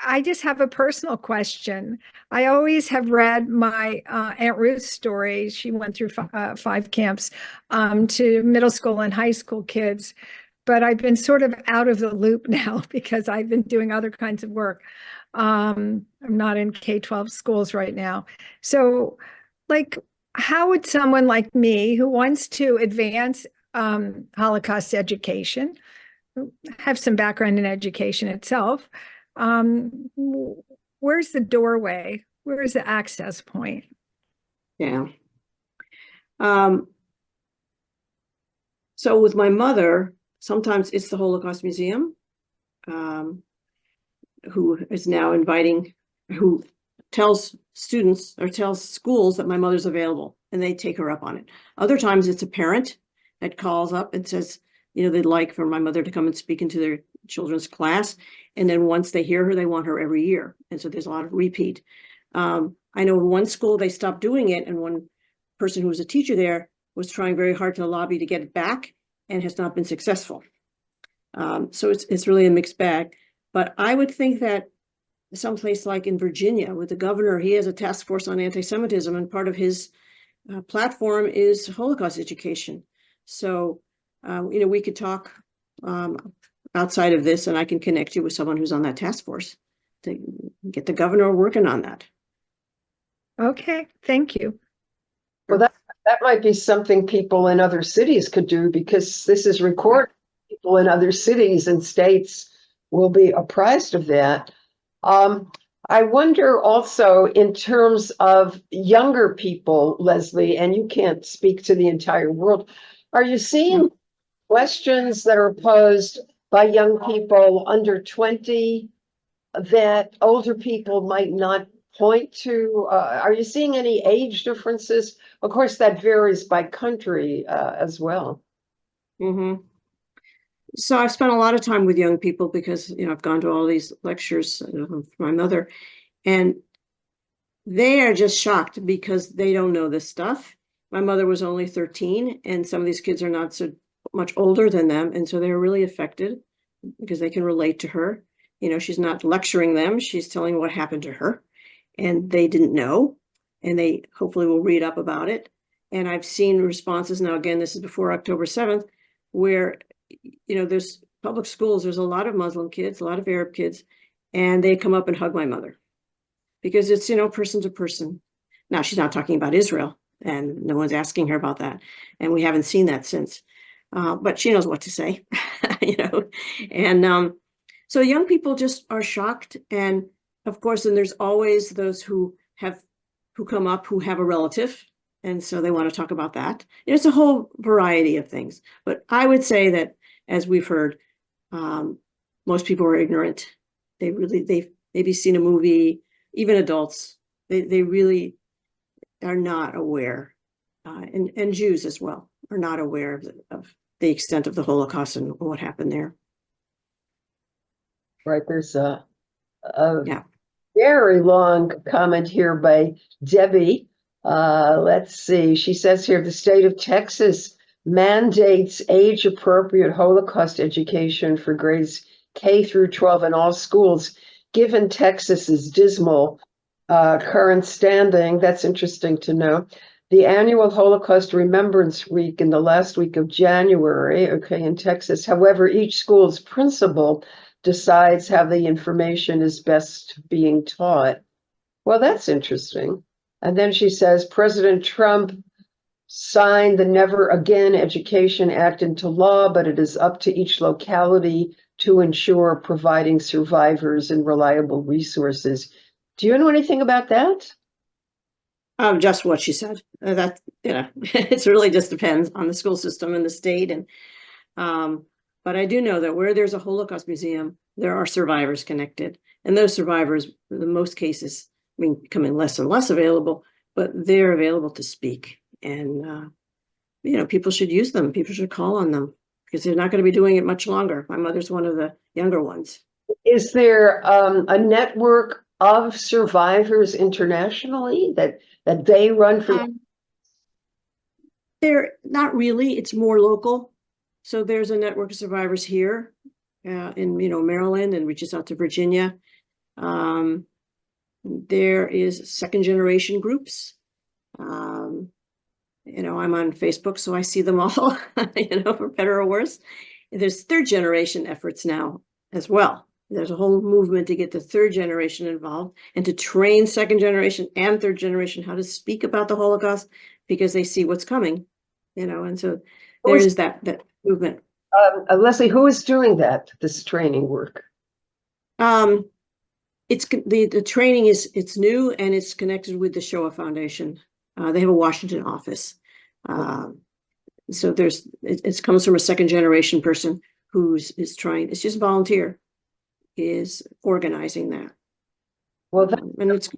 I just have a personal question. I always have read my Aunt Ruth's story. She went through 5 camps to middle school and high school kids, but I've been sort of out of the loop now because I've been doing other kinds of work. I'm not in K-12 schools right now. So, like, how would someone like me who wants to advance Holocaust education, have some background in education itself, where's the doorway? Where is the access point? Yeah. So with my mother, sometimes it's the Holocaust Museum, who is now who tells students or tells schools that my mother's available, and they take her up on it. Other times it's a parent that calls up and says, you know, they'd like for my mother to come and speak into their children's class. And then once they hear her, they want her every year. And so there's a lot of repeat. I know in one school they stopped doing it, and one person who was a teacher there was trying very hard to lobby to get it back and has not been successful. So it's really a mixed bag. But I would think that someplace like in Virginia with the governor, he has a task force on anti-Semitism, and part of his platform is Holocaust education. So, you know, we could talk outside of this, and I can connect you with someone who's on that task force to get the governor working on that. Okay, thank you. Well, That might be something people in other cities could do, because this is recorded. People in other cities and states will be apprised of that. I wonder also, in terms of younger people, Lesley, and you can't speak to the entire world, are you seeing questions that are posed by young people under 20 that older people might not point to? Are you seeing any age differences? Of course, that varies by country as well. Mm-hmm. So I've spent a lot of time with young people because, I've gone to all these lectures for my mother, and they are just shocked because they don't know this stuff. My mother was only 13, and some of these kids are not so much older than them. And so they're really affected because they can relate to her. She's not lecturing them. She's telling what happened to her, and they didn't know, and they hopefully will read up about it. And I've seen responses now, again, this is before October 7th, where, there's public schools, there's a lot of Muslim kids, a lot of Arab kids, and they come up and hug my mother because it's, person to person. Now, she's not talking about Israel, and no one's asking her about that. And we haven't seen that since, but she knows what to say, and so young people just are shocked. And of course, and there's always those who come up who have a relative. And so they want to talk about that. It's a whole variety of things. But I would say that, as we've heard, most people are ignorant. They've maybe seen a movie, even adults, they really are not aware. And Jews as well are not aware of the extent of the Holocaust and what happened there. Right, there's a very long comment here by Debbie. Let's see. She says here, the state of Texas mandates age-appropriate Holocaust education for grades K through 12 in all schools. Given Texas's dismal current standing, that's interesting to know. The annual Holocaust Remembrance Week in the last week of January, in Texas. However, each school's principal decides how the information is best being taught. Well, that's interesting. And then she says, President Trump signed the Never Again Education Act into law, but it is up to each locality to ensure providing survivors and reliable resources. Do you know anything about that? Just what she said. That, it really just depends on the school system and the state. And but I do know that where there's a Holocaust museum, there are survivors connected. And those survivors, in most cases, becoming less and less available, but they're available to speak. And, people should use them. People should call on them because they're not going to be doing it much longer. My mother's one of the younger ones. Is there a network of survivors internationally that they run for? They're not really. It's more local. So there's a network of survivors here in Maryland, and reaches out to Virginia. There is second generation groups. I'm on Facebook, so I see them all, for better or worse. There's third generation efforts now as well. There's a whole movement to get the third generation involved and to train second generation and third generation how to speak about the Holocaust, because they see what's coming, and so there is that movement. Lesley, who is doing this training work? It's the training it's new, and it's connected with the Shoah Foundation. They have a Washington office. So it comes from a second generation person who's trying, it's just volunteer, is organizing that. Well, and it's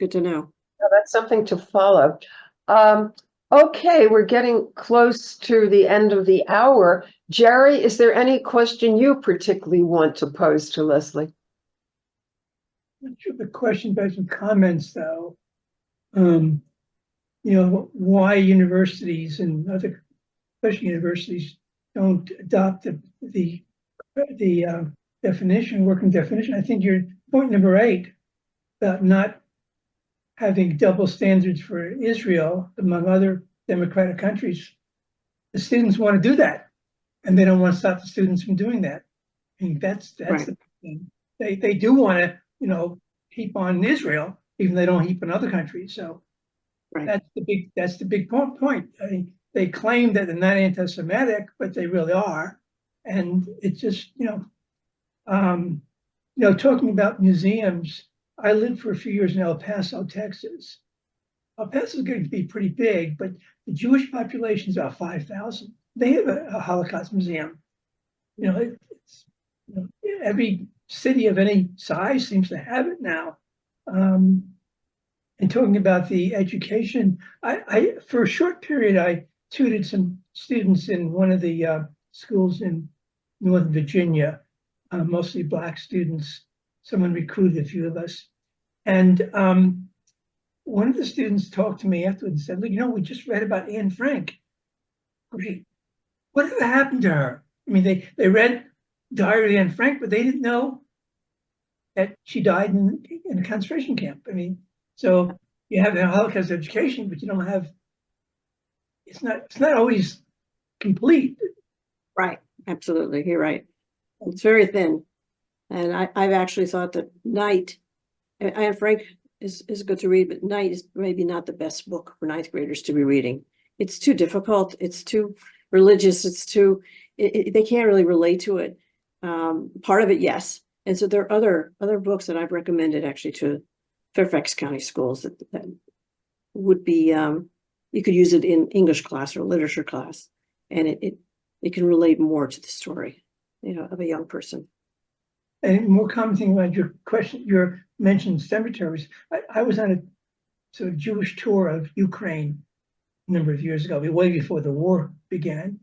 good to know. That's something to follow. Okay, we're getting close to the end of the hour. Jerry, is there any question you particularly want to pose to Lesley? Not sure the question, but some comments though. Why universities and other, especially universities, don't adopt the definition, working definition. I think your point number 8 about not having double standards for Israel among other democratic countries. The students want to do that, and they don't want to stop the students from doing that. I mean, that's right. The thing. They do want to, heap on Israel, even though they don't heap on other countries. So Right. That's the big point. I mean, they claim that they're not anti-Semitic, but they really are. And it's just, talking about museums, I lived for a few years in El Paso, Texas. El Paso is going to be pretty big, but the Jewish population is about 5,000. They have a Holocaust museum. Every city of any size seems to have it now. And talking about the education, I for a short period, I tutored some students in one of the schools in Northern Virginia, mostly Black students. Someone recruited a few of us. And one of the students talked to me afterwards and said, look, we just read about Anne Frank. Great. Whatever happened to her? I mean, they read Diary of Anne Frank, but they didn't know that she died in a concentration camp. I mean, so you have a Holocaust education, but you don't have, it's not always complete. Right. Absolutely. You're right. It's very thin. And I've actually thought that Night, Anne Frank is good to read, but Night is maybe not the best book for ninth graders to be reading. It's too difficult. It's too religious. They can't really relate to it. Part of it, yes. And so there are other books that I've recommended actually to Fairfax County schools that would be, you could use it in English class or literature class, and it can relate more to the story, of a young person. And more common thing about your question, your mentioned cemeteries. I was on a sort of Jewish tour of Ukraine a number of years ago, way before the war began.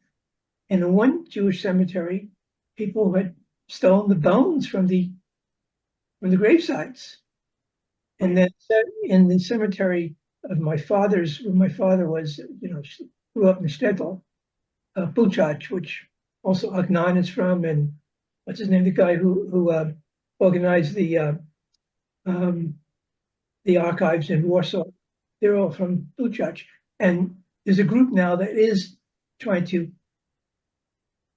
And in one Jewish cemetery, people had stolen the bones from the gravesites. And then in the cemetery of my father's, where my father was, grew up in Shtetl, Buchach, which also Agnon is from, and what's his name, the guy who organized the archives in Warsaw. They're all from Buchach. And there's a group now that is trying to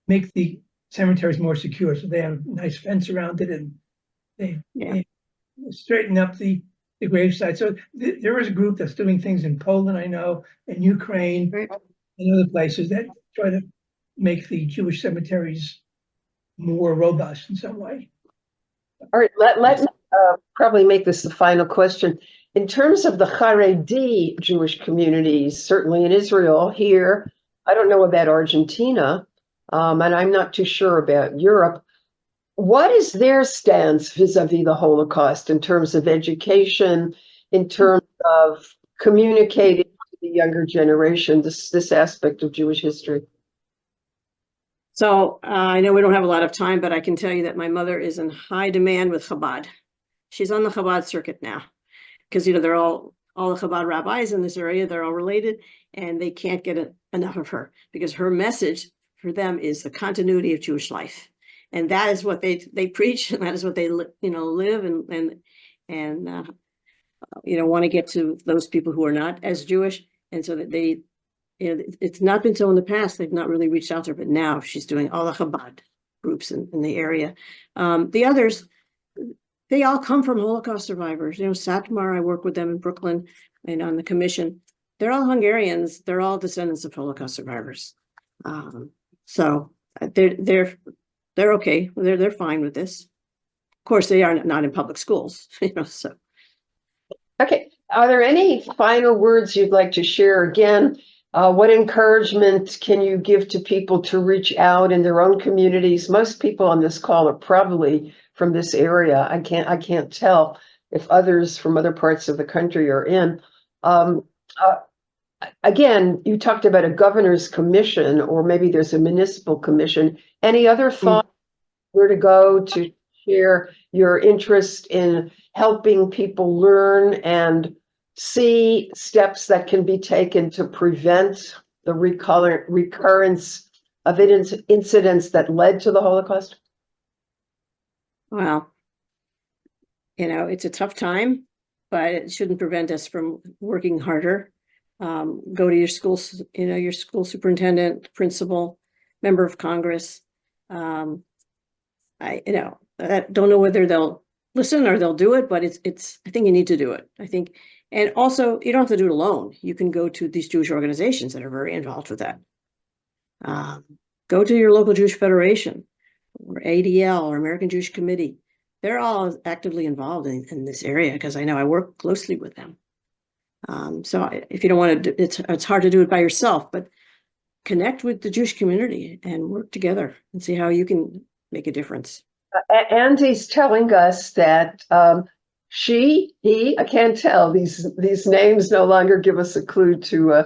make the cemeteries more secure. So they have a nice fence around it, and they straighten up the gravesite. So there is a group that's doing things in Poland, I know, in Ukraine, and other places that try to make the Jewish cemeteries more robust in some way. All right, let me probably make this the final question. In terms of the Haredi Jewish communities, certainly in Israel, here, I don't know about Argentina, and I'm not too sure about Europe. What is their stance vis-a-vis the Holocaust in terms of education, in terms of communicating to the younger generation, this aspect of Jewish history? So I know we don't have a lot of time, but I can tell you that my mother is in high demand with Chabad. She's on the Chabad circuit now because, they're all the Chabad rabbis in this area, they're all related, and they can't get enough of her because her message for them is the continuity of Jewish life. And that is what they preach, and that is what they live and want to get to those people who are not as Jewish, and so that they, it's not been so in the past. They've not really reached out to her, but now she's doing all the Chabad groups in the area. The others, they all come from Holocaust survivors. Satmar, I work with them in Brooklyn and on the commission. They're all Hungarians. They're all descendants of Holocaust survivors. So they're okay. They're fine with this. Of course, they are not in public schools, so. Okay. Are there any final words you'd like to share? Again, what encouragement can you give to people to reach out in their own communities? Most people on this call are probably from this area. I can't tell if others from other parts of the country are in. Again, you talked about a governor's commission, or maybe there's a municipal commission. Any other thoughts where to go to share your interest in helping people learn and see steps that can be taken to prevent the recurrence of incidents that led to the Holocaust? Well, it's a tough time, but it shouldn't prevent us from working harder. Go to your school, your school superintendent, principal, member of Congress. I don't know whether they'll listen or they'll do it, but I think you need to do it. I think And also, you don't have to do it alone. You can go to these Jewish organizations that are very involved with that. Go to your local Jewish Federation or ADL or American Jewish Committee. They're all actively involved in this area because I know I work closely with them. So if you don't want to, it's hard to do it by yourself, but connect with the Jewish community and work together and see how you can make a difference. Andy's telling us that he, I can't tell, these names no longer give us a clue to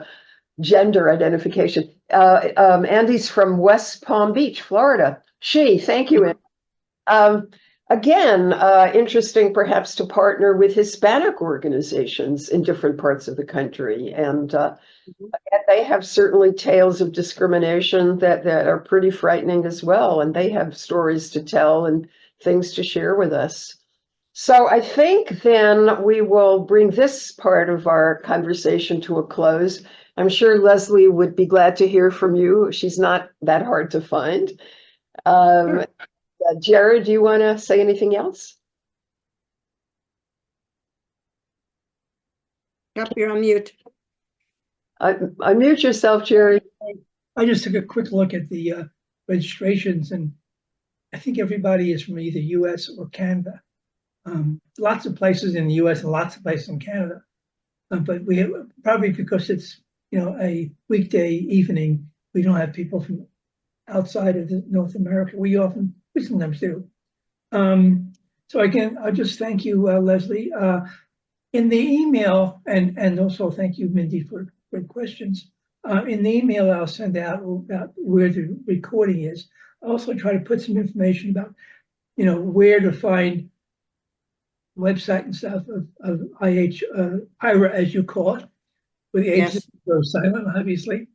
gender identification. Andy's from West Palm Beach, Florida. Thank you, Andy. Again, interesting perhaps to partner with Hispanic organizations in different parts of the country. And they have certainly tales of discrimination that are pretty frightening as well. And they have stories to tell and things to share with us. So I think then we will bring this part of our conversation to a close. I'm sure Lesley would be glad to hear from you. She's not that hard to find. Jared, do you want to say anything else? Yep, you're on mute. Unmute yourself, Jared. I just took a quick look at the registrations, and I think everybody is from either US or Canada. Lots of places in the US and lots of places in Canada. But we have, probably because it's, a weekday evening, we don't have people from outside of North America. We sometimes do. So again, I'll just thank you, Lesley. In the email, and also thank you, Mindy, for great questions. In the email I'll send out about where the recording is, I'll also try to put some information about, where to find website and stuff of IHRA, as you call it, where the agency goes silent, obviously,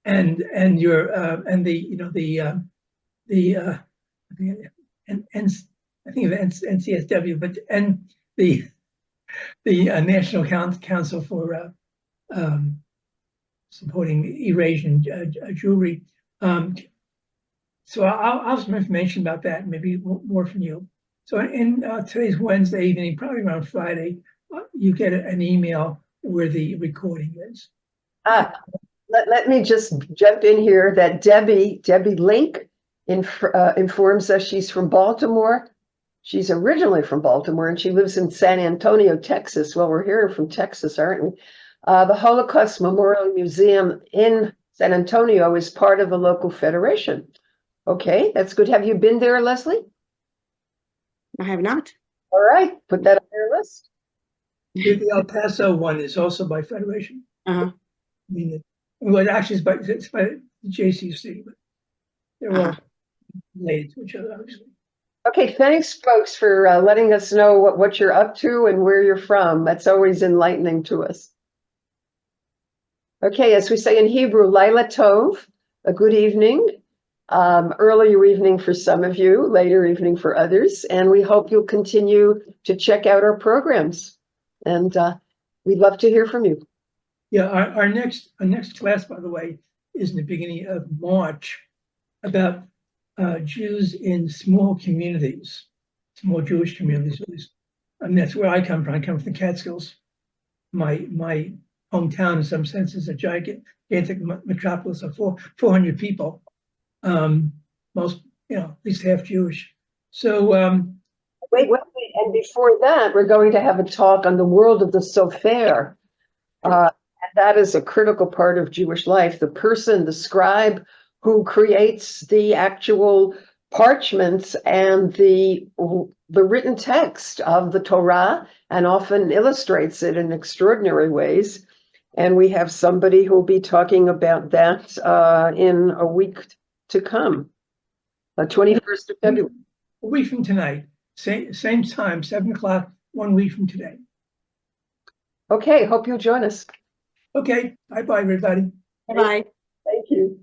and your and the I think of NCSW, but and the National Council for supporting Eurasian Jewry. So I'll have some information about that, maybe more from you. So in today's Wednesday evening, probably around Friday, you get an email where the recording is. Let me just jump in here that Debbie Link informs us she's from Baltimore. She's originally from Baltimore and she lives in San Antonio, Texas. Well, we're hearing from Texas, aren't we? The Holocaust Memorial Museum in San Antonio is part of the local federation. Okay, that's good. Have you been there, Lesley? I have not. All right, put that on your list. The El Paso one is also by federation. Uh-huh. I mean, well, actually, it's by the JCC, but they're all related to each other, obviously. Okay, thanks, folks, for letting us know what you're up to and where you're from. That's always enlightening to us. Okay, as we say in Hebrew, Laila Tov, a good evening. Earlier evening for some of you, later evening for others, and we hope you'll continue to check out our programs. And we'd love to hear from you. Yeah, our next class, by the way, is in the beginning of March about Jews in small communities, small Jewish communities at least. I mean, that's where I come from. I come from the Catskills. My hometown, in some sense, is a gigantic metropolis of 400 people. Most, at least half Jewish. So wait, and before that, we're going to have a talk on the world of the sofer. And that is a critical part of Jewish life. The person, the scribe, who creates the actual parchments and the written text of the Torah and often illustrates it in extraordinary ways. And we have somebody who will be talking about that in a week to come, 21st of February. A week from tonight, same time, 7 o'clock, 1 week from today. Okay, hope you'll join us. Okay, bye-bye, everybody. Bye-bye. Thank you.